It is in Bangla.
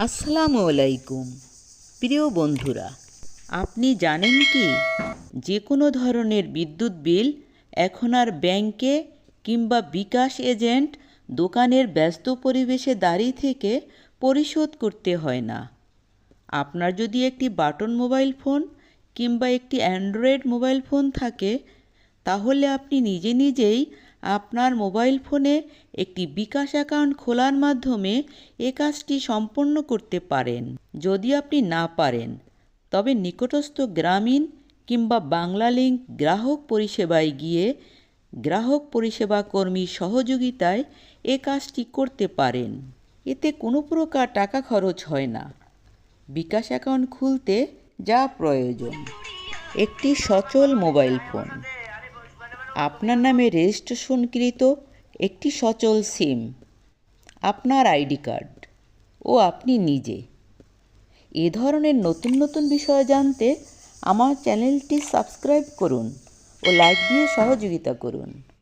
আসসালামু আলাইকুম প্রিয় বন্ধুরা, আপনি জানেন কি যে কোনো ধরনের বিদ্যুৎ বিল এখন আর ব্যাংকে কিংবা বিকাশ এজেন্ট দোকানের ব্যস্ত পরিবেশে দাঁড়িয়ে থেকে পরিশোধ করতে হয় না। আপনার যদি একটি বাটন মোবাইল ফোন কিংবা একটি অ্যান্ড্রয়েড মোবাইল ফোন থাকে, তাহলে আপনি নিজে নিজেই আপনার মোবাইল ফোনে একটি বিকাশ অ্যাকাউন্ট খোলার মাধ্যমে এ কাজটি সম্পন্ন করতে পারেন। যদি আপনি না পারেন, তবে নিকটস্থ গ্রামীণ কিংবা বাংলালিংক গ্রাহক পরিষেবায় গিয়ে গ্রাহক পরিষেবা কর্মীর সহযোগিতায় এ কাজটি করতে পারেন। এতে কোনো প্রকার টাকা খরচ হয় না। বিকাশ অ্যাকাউন্ট খুলতে যা প্রয়োজন: একটি সচল মোবাইল ফোন, আপনার নামে রেজিস্ট্রেশনকৃত একটি সচল সিম, আপনার আইডি কার্ড ও আপনি নিজে। এ ধরনের নতুন নতুন বিষয় জানতে আমার চ্যানেলটি সাবস্ক্রাইব করুন ও লাইক দিয়ে সহযোগিতা করুন।